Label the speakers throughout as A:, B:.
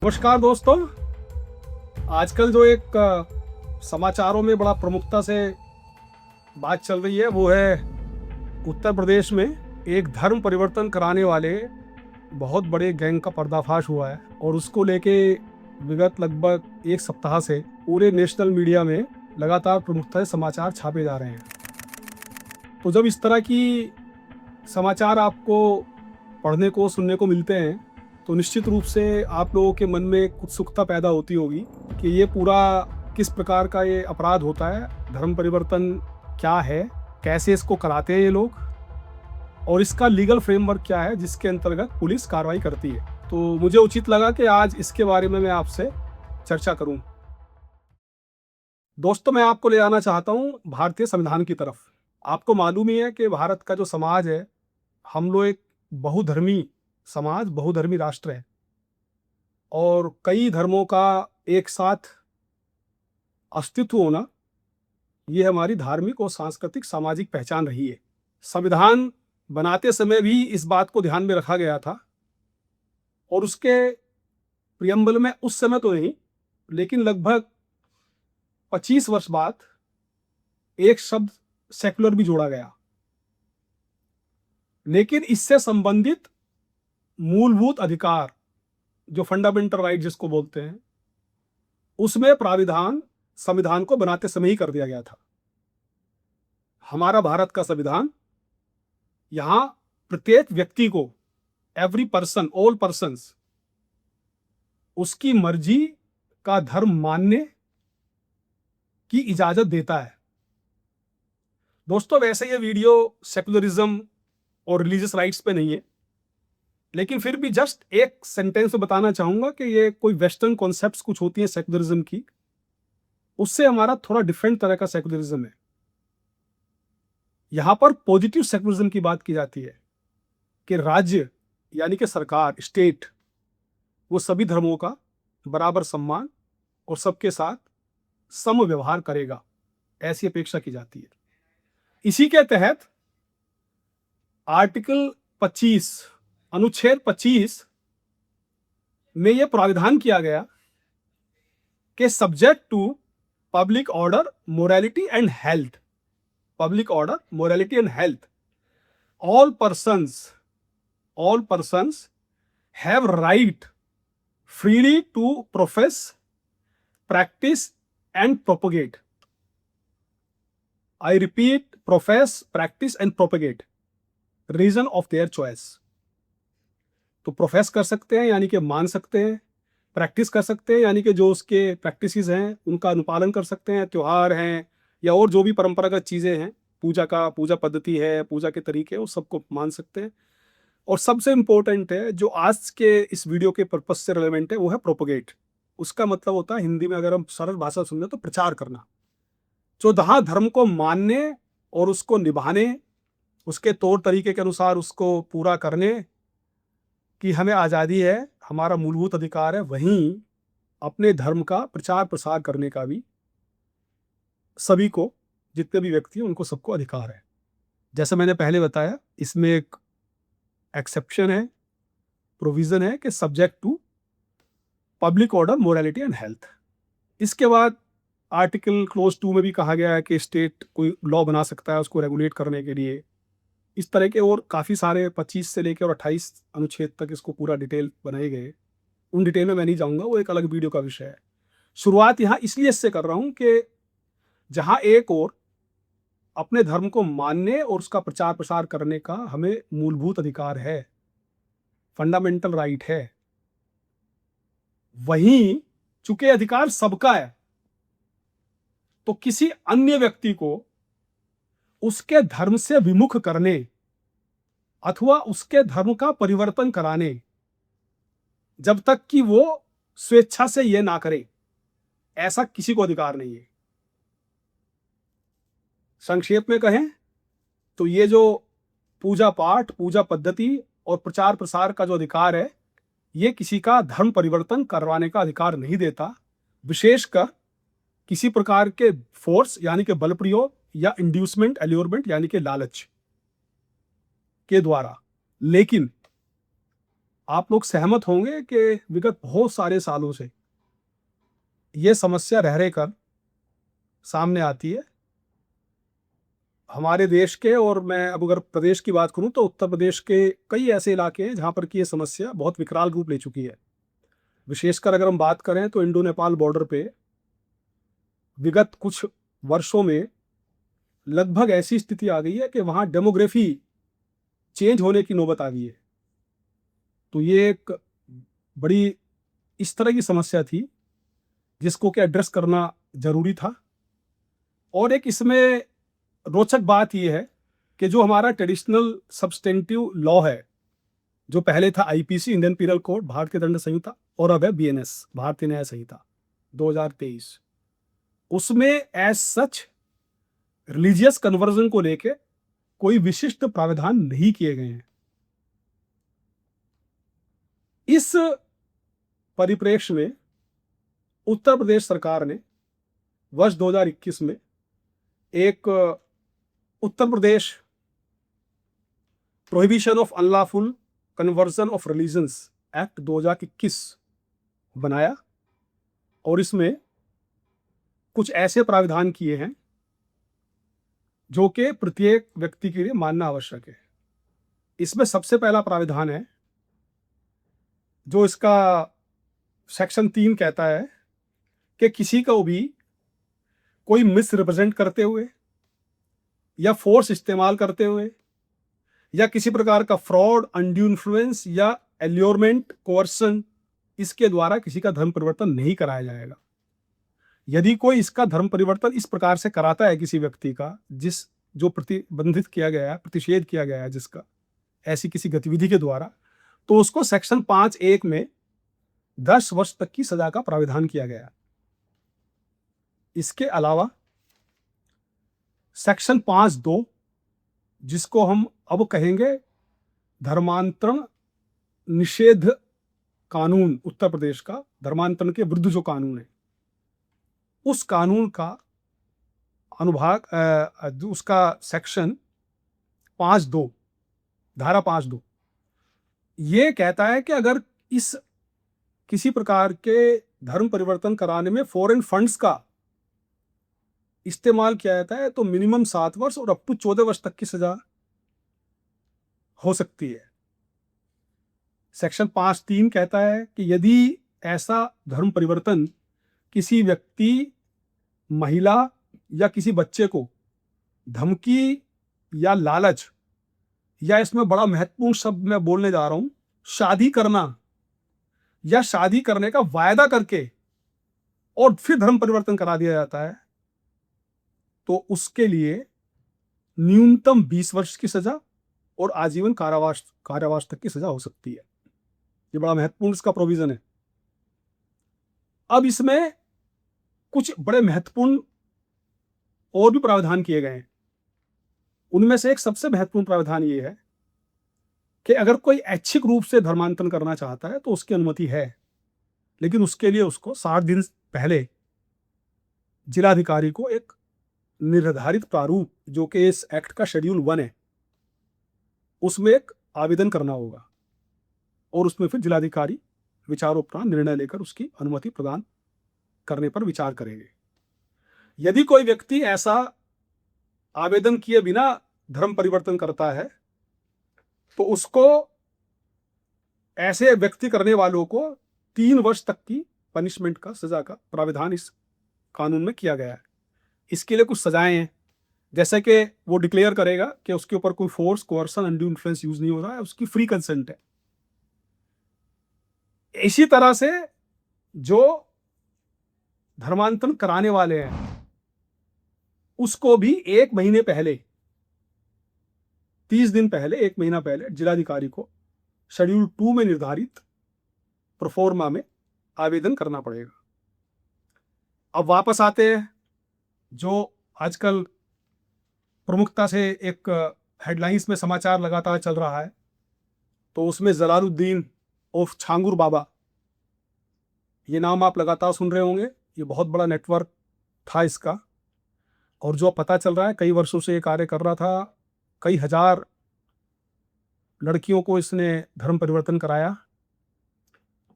A: नमस्कार दोस्तों। आजकल जो एक समाचारों में बड़ा प्रमुखता से बात चल रही है वो है उत्तर प्रदेश में एक धर्म परिवर्तन कराने वाले बहुत बड़े गैंग का पर्दाफाश हुआ है और उसको लेके विगत लगभग एक सप्ताह से पूरे नेशनल मीडिया में लगातार प्रमुखता से समाचार छापे जा रहे हैं। तो जब इस तरह की समाचार आपको पढ़ने को सुनने को मिलते हैं तो निश्चित रूप से आप लोगों के मन में उत्सुकता पैदा होती होगी कि ये पूरा किस प्रकार का ये अपराध होता है, धर्म परिवर्तन क्या है, कैसे इसको कराते हैं ये लोग और इसका लीगल फ्रेमवर्क क्या है जिसके अंतर्गत पुलिस कार्रवाई करती है। तो मुझे उचित लगा कि आज इसके बारे में मैं आपसे चर्चा करूं। दोस्तों, मैं आपको ले आना चाहता हूं भारतीय संविधान की तरफ। आपको मालूम ही है कि भारत का जो समाज है, हम लोग एक बहुधर्मी समाज, बहुधर्मी राष्ट्र है और कई धर्मों का एक साथ अस्तित्व होना ये हमारी धार्मिक और सांस्कृतिक सामाजिक पहचान रही है। संविधान बनाते समय भी इस बात को ध्यान में रखा गया था और उसके प्रियम्बल में उस समय तो नहीं, लेकिन लगभग 25 वर्ष बाद एक शब्द सेक्युलर भी जोड़ा गया। लेकिन इससे संबंधित मूलभूत अधिकार, जो फंडामेंटल राइट जिसको बोलते हैं, उसमें प्राविधान संविधान को बनाते समय ही कर दिया गया था। हमारा भारत का संविधान यहां प्रत्येक व्यक्ति को, एवरी पर्सन, ऑल पर्सन्स, उसकी मर्जी का धर्म मानने की इजाजत देता है। दोस्तों, वैसे ये वीडियो सेकुलरिज्म और रिलीजियस राइट्स पे नहीं है, लेकिन फिर भी जस्ट एक सेंटेंस में बताना चाहूंगा कि ये कोई वेस्टर्न कॉन्सेप्ट्स कुछ होती हैं सेकुलरिज्म की, उससे हमारा थोड़ा डिफरेंट तरह का सेकुलरिज्म है। यहां पर पॉजिटिव सेकुलरिज्म की बात की जाती है कि राज्य यानी कि सरकार, स्टेट, वो सभी धर्मों का बराबर सम्मान और सबके साथ सम व्यवहार करेगा, ऐसी अपेक्षा की जाती है। इसी के तहत आर्टिकल 25, अनुच्छेद 25 में यह प्राविधान किया गया कि subject to public order, morality and health, public order, morality and health, all persons have right freely to profess, practice and propagate. I repeat, profess, practice and propagate religion of their choice. तो profess कर सकते हैं यानी कि मान सकते हैं, practice कर सकते हैं यानी कि जो उसके प्रैक्टिसेस हैं उनका अनुपालन कर सकते हैं, त्योहार हैं या और जो भी परंपरागत चीज़ें हैं, पूजा पद्धति है, पूजा के तरीके, वो सबको मान सकते हैं। और सबसे इम्पोर्टेंट है, जो आज के इस वीडियो के पर्पस से रेलेवेंट है, वो है प्रोपोगेट। उसका मतलब होता है, हिंदी में अगर हम सरल भाषा सुन लें तो प्रचार करना। जो जहाँ धर्म को मानने और उसको निभाने, उसके तौर तरीके के अनुसार उसको पूरा करने की हमें आज़ादी है, हमारा मूलभूत अधिकार है, वहीं अपने धर्म का प्रचार प्रसार करने का भी सभी को, जितने भी व्यक्ति हैं उनको सबको अधिकार है। जैसे मैंने पहले बताया, इसमें एक एक्सेप्शन है, प्रोविजन है कि subject to public order, morality and health. इसके बाद आर्टिकल क्लोज 2 में भी कहा गया है कि स्टेट कोई लॉ बना सकता है उसको रेगुलेट करने के लिए। इस तरह के और काफ़ी सारे 25 से लेकर और 28 अनुच्छेद तक इसको पूरा डिटेल बनाए गए। उन डिटेल में मैं नहीं जाऊँगा, वो एक अलग वीडियो का विषय है। शुरुआत यहाँ इसलिए इससे कर रहा हूँ कि जहाँ एक और अपने धर्म को मानने और उसका प्रचार प्रसार करने का हमें मूलभूत अधिकार है, फंडामेंटल राइट है, वहीं चूंकि अधिकार सबका है तो किसी अन्य व्यक्ति को उसके धर्म से विमुख करने अथवा उसके धर्म का परिवर्तन कराने, जब तक कि वो स्वेच्छा से यह ना करे, ऐसा किसी को अधिकार नहीं है। संक्षेप में कहें तो ये जो पूजा पाठ, पूजा पद्धति और प्रचार प्रसार का जो अधिकार है, ये किसी का धर्म परिवर्तन करवाने का अधिकार नहीं देता, विशेषकर किसी प्रकार के फोर्स यानी कि बल प्रयोग या इंड्यूसमेंट, एल्योरमेंट यानी कि लालच के द्वारा। लेकिन आप लोग सहमत होंगे कि विगत बहुत सारे सालों से ये समस्या रह रहकर सामने आती है हमारे देश के। और मैं अब अगर प्रदेश की बात करूं तो उत्तर प्रदेश के कई ऐसे इलाके हैं जहां पर कि ये समस्या बहुत विकराल रूप ले चुकी है। विशेषकर अगर हम बात करें तो इंडो नेपाल बॉर्डर पे विगत कुछ वर्षों में लगभग ऐसी स्थिति आ गई है कि वहां डेमोग्राफी चेंज होने की नौबत आ गई है। तो ये एक बड़ी इस तरह की समस्या थी जिसको कि एड्रेस करना जरूरी था। और एक इसमें रोचक बात यह है कि जो हमारा ट्रेडिशनल सब्सटेंटिव लॉ है, जो पहले था आईपीसी इंडियन पीनल कोड भारतीय दंड संहिता और अब है बीएनएस भारतीय न्याय संहिता 2023, उसमें एज सच रिलीजियस कन्वर्जन को लेके कोई विशिष्ट प्रावधान नहीं किए गए हैं। इस परिप्रेक्ष्य में उत्तर प्रदेश सरकार ने वर्ष 2021 में एक Uttar Pradesh prohibition of unlawful conversion of religions act 2021 बनाया और इसमें कुछ ऐसे प्रावधान किए हैं जो कि प्रत्येक व्यक्ति के लिए मानना आवश्यक है। इसमें सबसे पहला प्रावधान है जो इसका सेक्शन 3 कहता है कि किसी को भी कोई मिस रिप्रेजेंट करते हुए या फोर्स इस्तेमाल करते हुए या किसी प्रकार का फ्रॉड, अनड्यू इन्फ्लुएंस या एल्योरमेंट, कोर्सन, इसके द्वारा किसी का धर्म परिवर्तन नहीं कराया जाएगा। यदि कोई इसका धर्म परिवर्तन इस प्रकार से कराता है किसी व्यक्ति का जो प्रतिबंधित किया गया है, प्रतिषेध किया गया है जिसका ऐसी किसी गतिविधि के द्वारा, तो उसको सेक्शन 5(1) में 10 वर्ष तक की सजा का प्रावधान किया गया। इसके अलावा सेक्शन 5(2) जिसको हम अब कहेंगे धर्मांतरण निषेध कानून, उत्तर प्रदेश का धर्मांतरण के विरुद्ध जो कानून है, उस कानून का अनुभाग उसका सेक्शन 5(2) धारा 5(2) ये कहता है कि अगर इस किसी प्रकार के धर्म परिवर्तन कराने में फॉरेन फंड्स का इस्तेमाल किया जाता है तो मिनिमम 7 वर्ष और अप टू 14 वर्ष तक की सजा हो सकती है। सेक्शन 5(3) कहता है कि यदि ऐसा धर्म परिवर्तन किसी व्यक्ति, महिला या किसी बच्चे को धमकी या लालच, या इसमें बड़ा महत्वपूर्ण शब्द मैं बोलने जा रहा हूं, शादी करना या शादी करने का वायदा करके और फिर धर्म परिवर्तन करा दिया जाता है, तो उसके लिए न्यूनतम 20 वर्ष की सजा और आजीवन कारावास तक की सजा हो सकती है। ये बड़ा महत्वपूर्ण इसका प्रोविजन है। अब इसमें कुछ बड़े महत्वपूर्ण और भी प्रावधान किए गए हैं। उनमें से एक सबसे महत्वपूर्ण प्रावधान ये है कि अगर कोई ऐच्छिक रूप से धर्मांतरण करना चाहता है तो उसकी अनुमति है, लेकिन उसके लिए उसको 60 दिन पहले जिलाधिकारी को एक निर्धारित प्रारूप, जो कि इस एक्ट का शेड्यूल 1 है, उसमें एक आवेदन करना होगा और उसमें फिर जिलाधिकारी विचारोपरांत निर्णय लेकर उसकी अनुमति प्रदान करने पर विचार करेंगे। यदि कोई व्यक्ति ऐसा आवेदन किए बिना धर्म परिवर्तन करता है तो उसको, ऐसे व्यक्ति करने वालों को 3 वर्ष तक की पनिशमेंट का, सजा का प्रावधान इस कानून में किया गया है। इसके लिए कुछ सजाएं हैं, जैसे कि वो डिक्लेयर करेगा कि उसके ऊपर कोई फोर्स, कोर्सन, अनड्यू इन्फ्लुएंस यूज नहीं हो रहा है, उसकी फ्री कंसेंट है। इसी तरह से जो धर्मांतरण कराने वाले हैं उसको भी 1 महीने पहले, 30 दिन पहले, 1 महीना पहले जिलाधिकारी को शेड्यूल 2 में निर्धारित प्रोफोर्मा में आवेदन करना पड़ेगा। अब वापस आते हैं जो आजकल प्रमुखता से एक हेडलाइंस में समाचार लगातार चल रहा है, तो उसमें जलालुद्दीन उर्फ छांगुर बाबा, ये नाम आप लगातार सुन रहे होंगे। ये बहुत बड़ा नेटवर्क था इसका, और जो पता चल रहा है कई वर्षों से ये कार्य कर रहा था, कई हजार लड़कियों को इसने धर्म परिवर्तन कराया।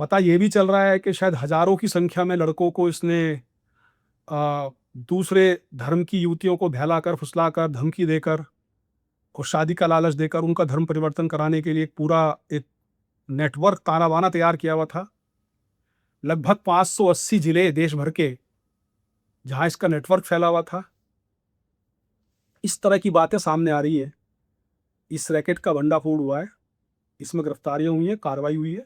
A: पता ये भी चल रहा है कि शायद हजारों की संख्या में लड़कों को इसने दूसरे धर्म की युवतियों को बहलाकर, फुसलाकर, धमकी देकर और शादी का लालच देकर उनका धर्म परिवर्तन कराने के लिए एक नेटवर्क तानाबाना तैयार किया हुआ था। लगभग 580 जिले देश भर के जहां इसका नेटवर्क फैला हुआ था। इस तरह की बातें सामने आ रही है। इस रैकेट का भंडाफोड़ हुआ है, इसमें गिरफ्तारियां हुई हैं, कार्रवाई हुई है,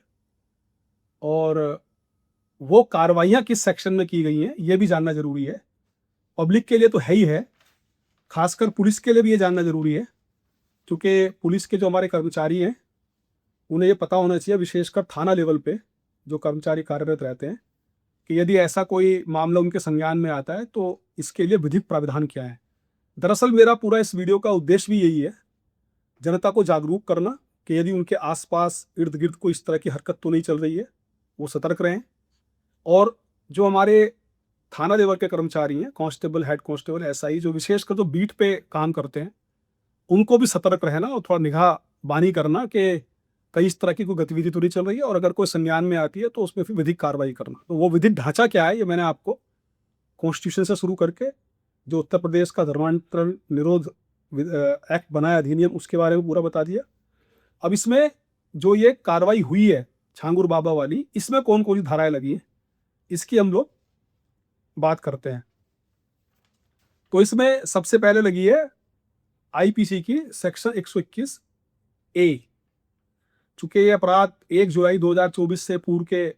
A: और वो कार्रवाइयां किस सेक्शन में की गई हैं ये भी जानना जरूरी है। पब्लिक के लिए तो है ही है, खासकर पुलिस के लिए भी ये जानना जरूरी है, क्योंकि पुलिस के जो हमारे कर्मचारी हैं उन्हें ये पता होना चाहिए, विशेषकर थाना लेवल पे जो कर्मचारी कार्यरत रहते हैं, कि यदि ऐसा कोई मामला उनके संज्ञान में आता है तो इसके लिए विधिक प्राविधान क्या है। दरअसल मेरा पूरा इस वीडियो का उद्देश्य भी यही है, जनता को जागरूक करना कि यदि उनके आसपास इर्द गिर्द कोई इस तरह की हरकत तो नहीं चल रही है, वो सतर्क रहें। और जो हमारे थाना लेवल के कर्मचारी हैं, कांस्टेबल, हेड कांस्टेबल, एसआई, जो विशेषकर जो बीट पे काम करते हैं, उनको भी सतर्क रहना और थोड़ा निगाहबानी करना कि कहीं इस तरह की कोई गतिविधि तो नहीं चल रही है, और अगर कोई संज्ञान में आती है तो उसमें फिर विधिक कार्रवाई करना। तो वो विधिक ढांचा क्या है ये मैंने आपको कॉन्स्टिट्यूशन से शुरू करके जो उत्तर प्रदेश का धर्मांतरण निरोध एक्ट बनाया, अधिनियम, उसके बारे में पूरा बता दिया। अब इसमें जो ये कार्रवाई हुई है छांगुर बाबा वाली, इसमें कौन कौन सी धाराएं लगी हैं इसकी हम लोग बात करते हैं। तो इसमें सबसे पहले लगी है आईपीसी की सेक्शन 121 ए। चूंकि ये अपराध 1 जुलाई 2024 से पूर्व के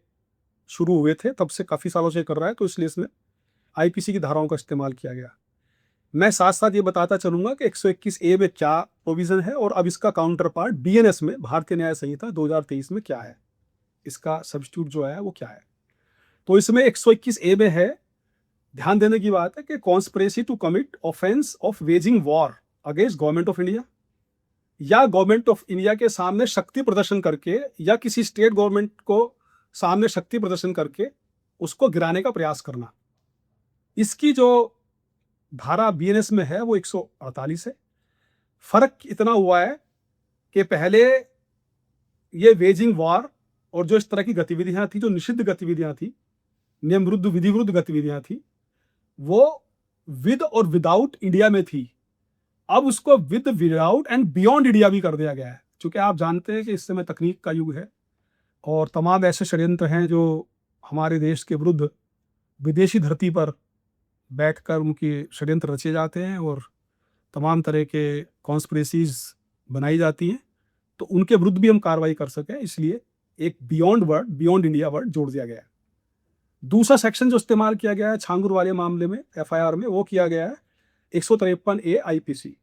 A: शुरू हुए थे, तब से काफी सालों से कर रहा है, तो इसलिए इसमें आईपीसी की धाराओं का इस्तेमाल किया गया। मैं साथ साथ ये बताता चलूंगा कि 121 ए में क्या प्रोविजन है और अब इसका काउंटर पार्ट बीएनएस में, भारतीय न्याय संहिता 2023 में क्या है, इसका सब्स्टिट्यूट जो है वो क्या है। तो इसमें 121 ए में है, ध्यान देने की बात है कि conspiracy to commit offence of waging war against government of India, या गवर्नमेंट ऑफ इंडिया के सामने शक्ति प्रदर्शन करके, या किसी स्टेट गवर्नमेंट को सामने शक्ति प्रदर्शन करके उसको गिराने का प्रयास करना। इसकी जो धारा बीएनएस में है वो 148 है। फर्क इतना हुआ है कि पहले ये वेजिंग वॉर और जो इस तरह की गतिविधियां थी, जो निषिद्ध गतिविधियां थी, नियम विरुद्ध, विधि विरुद्ध गतिविधियां थी, वो विद और विदाउट इंडिया में थी। अब उसको with, without and beyond India भी कर दिया गया है, क्योंकि आप जानते हैं कि इस समय तकनीक का युग है और तमाम ऐसे षड्यंत्र हैं जो हमारे देश के विरुद्ध विदेशी धरती पर बैठकर उनकी षड्यंत्र रचे जाते हैं और तमाम तरह के कॉन्स्पिरेसीज बनाई जाती हैं, तो उनके विरुद्ध भी हम कार्रवाई कर सकें, इसलिए एक beyond word, beyond India word जोड़ दिया गया है। दूसरा सेक्शन जो इस्तेमाल किया गया है छांगुर वाले मामले में, एफआईआर में, वो किया गया है 153 ए आईपीसी।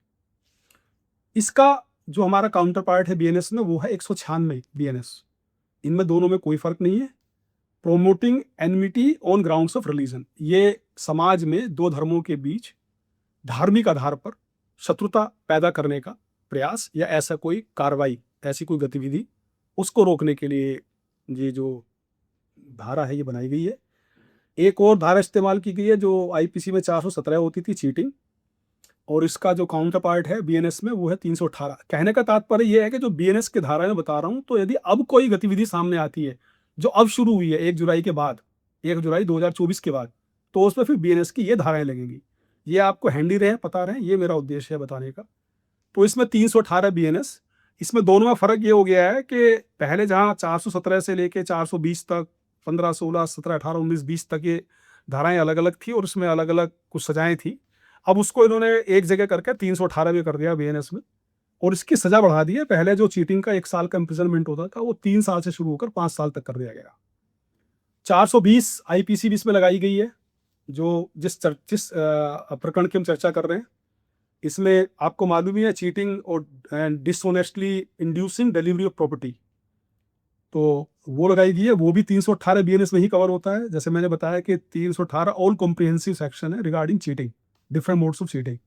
A: इसका जो हमारा काउंटर पार्ट है बीएनएस में वो है 196 बीएनएस। इनमें दोनों में कोई फर्क नहीं है। Promoting enmity on grounds of religion, ये समाज में दो धर्मों के बीच धार्मिक आधार पर शत्रुता पैदा करने का प्रयास या ऐसा कोई कार्रवाई, ऐसी कोई गतिविधि, उसको रोकने के लिए ये जो धारा है ये बनाई गई है। एक और धारा इस्तेमाल की गई है जो आईपीसी में 417 होती थी, चीटिंग, और इसका जो काउंटर पार्ट है बीएनएस में वो है 318। कहने का तात्पर्य यह है कि जो बीएनएस की धारा में बता रहा हूं, तो यदि अब कोई गतिविधि सामने आती है जो अब शुरू हुई है 1 जुलाई के बाद, 1 जुलाई 2024 के बाद, तो उसमें फिर बीएनएस की ये धाराएं लगेंगी। ये आपको हैंडी रहे, पता रहे, ये मेरा उद्देश्य है बताने का। तो इसमें 318 बीएनएस, इसमें दोनों में फर्क ये हो गया है कि पहले जहां 417 से लेके 420 तक, 15, 16, 17, 18, 19, 20 तक ये धाराएं अलग अलग थी और उसमें अलग अलग कुछ सजाएं थी। अब उसको इन्होंने एक जगह करके 318 में कर दिया बीएनएस में, और इसकी सजा बढ़ा दी है। पहले जो चीटिंग का 1 साल का इम्प्रिजनमेंट होता था वो 3 साल से शुरू होकर 5 साल तक कर दिया गया। 420 आईपीसी भी इसमें लगाई गई है, जो जिस प्रकरण की हम चर्चा कर रहे हैं। इसमें आपको मालूम ही है चीटिंग और dishonestly inducing delivery of property, तो वो लगाई गई है। वो भी 318 बीएनएस में ही कवर होता है। जैसे मैंने बताया कि 318 ऑल कॉम्प्रिहेंसिव सेक्शन है regarding cheating, different modes of cheating.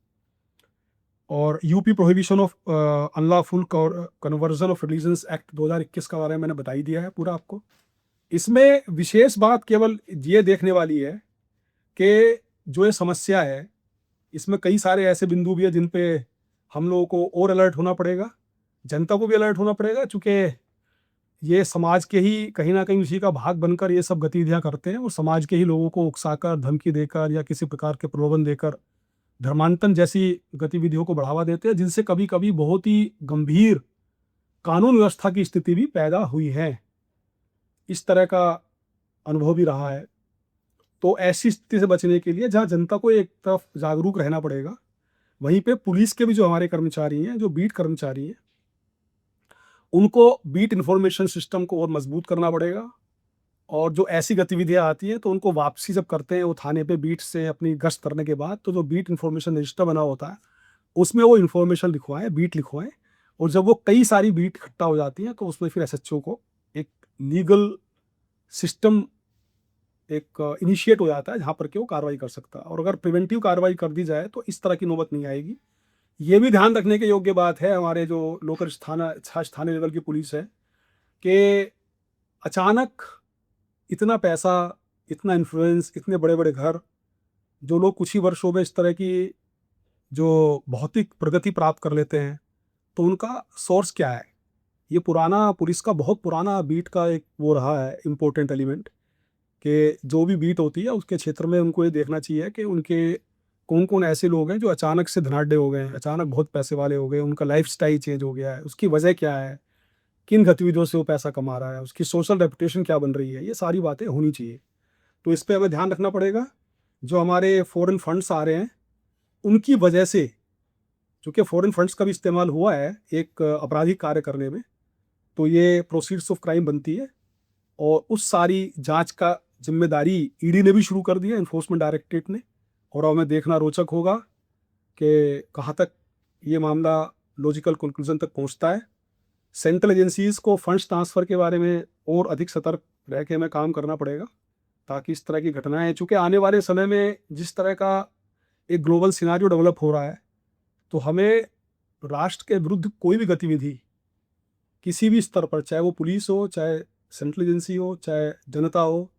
A: और UP prohibition of unlawful conversion of religions act 2021 का बारे में मैंने बता ही दिया है पूरा आपको। इसमें विशेष बात केवल ये देखने वाली है कि जो ये समस्या है, इसमें कई सारे ऐसे बिंदु भी है जिन पे हम लोगों को और अलर्ट होना पड़ेगा, जनता को भी अलर्ट होना पड़ेगा, चूँकि ये समाज के ही कहीं न कहीं उसी का भाग बनकर ये सब गतिविधियाँ करते हैं और समाज के ही लोगों को उकसाकर, धमकी देकर या किसी प्रकार के प्रलोभन देकर धर्मांतरण जैसी गतिविधियों को बढ़ावा देते हैं, जिनसे कभी-कभी बहुत ही गंभीर कानून व्यवस्था की स्थिति भी पैदा हुई है। इस तरह का अनुभव भी रहा है। तो ऐसी स्थिति से बचने के लिए जहाँ जनता को एक तरफ जागरूक रहना पड़ेगा, वहीं पे पुलिस के भी जो हमारे कर्मचारी हैं, जो बीट कर्मचारी हैं, उनको बीट इन्फॉर्मेशन सिस्टम को और मजबूत करना पड़ेगा। और जो ऐसी गतिविधियाँ आती हैं, तो उनको वापसी जब करते हैं वो थाने पे बीट से अपनी गश्त करने के बाद, तो जो बीट इन्फॉर्मेशन रजिस्टर बना होता है, उसमें वो इन्फॉर्मेशन लिखवाएँ, बीट लिखवाएँ। और जब वो कई सारी बीट इकट्ठा हो जाती हैं, तो उसमें फिर एसएचओ को एक लीगल सिस्टम एक इनिशिएट हो जाता है, जहाँ पर कि वो कार्रवाई कर सकता है। और अगर प्रिवेंटिव कार्रवाई कर दी जाए, तो इस तरह की नौबत नहीं आएगी। ये भी ध्यान रखने के योग्य बात है, हमारे जो लोकल स्थानीय लेवल की पुलिस है, कि अचानक इतना पैसा, इतना इन्फ्लुएंस, इतने बड़े-बड़े घर, जो लोग कुछ ही वर्षों में इस तरह की जो भौतिक प्रगति प्राप्त कर लेते हैं, तो उनका सोर्स क्या है? ये पुराना पुलिस का बहुत पुराना बीट का एक वो रहा है इम्पोर्टेंट एलिमेंट, कि जो भी बीट होती है उसके क्षेत्र में उनको ये देखना चाहिए कि उनके कौन-कौन ऐसे लोग हैं जो अचानक से धनाढ्य हो गए हैं, अचानक बहुत पैसे वाले हो गए, उनका लाइफ़स्टाइल चेंज हो गया है, उसकी वजह क्या है? किन गतिविधियों से वो पैसा कमा रहा है? उसकी सोशल रेपुटेशन क्या बन रही है? ये सारी बातें होनी चाहिए। तो इस पे हमें ध्यान रखना पड़ेगा। जो हमारे फॉरेन फंड्स आ रहे हैं, उनकी वजह से, चूँकि फॉरेन फंड्स का भी इस्तेमाल हुआ है एक आपराधिक कार्य करने में, तो ये प्रोसीड्स ऑफ क्राइम बनती है। और उस सारी जाँच का ज़िम्मेदारी ईडी ने भी शुरू कर दी है, एनफोर्समेंट डायरेक्टरेट ने। और हमें देखना रोचक होगा कि कहाँ तक ये मामला लॉजिकल कंक्लूज़न तक पहुँचता है। सेंट्रल एजेंसीज़ को फंड्स ट्रांसफ़र के बारे में और अधिक सतर्क रह के हमें काम करना पड़ेगा, ताकि इस तरह की घटनाएँ, चूँकि आने वाले समय में जिस तरह का एक ग्लोबल सिनेरियो डेवलप हो रहा है, तो हमें राष्ट्र के विरुद्ध कोई भी गतिविधि, किसी भी स्तर पर, चाहे वो पुलिस हो, चाहे सेंट्रल एजेंसी हो, चाहे जनता हो,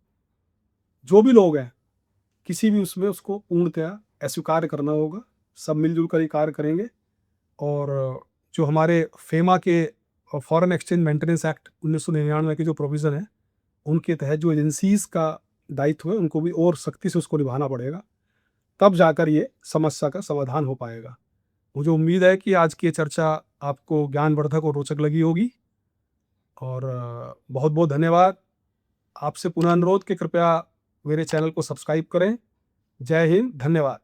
A: जो भी लोग हैं, किसी भी उसमें उसको पूर्णतया अस्वीकार करना होगा। सब मिल-जुल कर ही कार्य करेंगे। और जो हमारे फेमा के फॉरेन एक्सचेंज मेंटेनेंस एक्ट 1999 के जो प्रोविज़न है, उनके तहत जो एजेंसीज़ का दायित्व है, उनको भी और सख्ती से उसको निभाना पड़ेगा। तब जाकर ये समस्या का समाधान हो पाएगा। मुझे उम्मीद है कि आज की ये चर्चा आपको ज्ञानवर्धक और रोचक लगी होगी। और बहुत-बहुत धन्यवाद। आपसे पुनः अनुरोध कि कृपया मेरे चैनल को सब्सक्राइब करें। जय हिंद, धन्यवाद।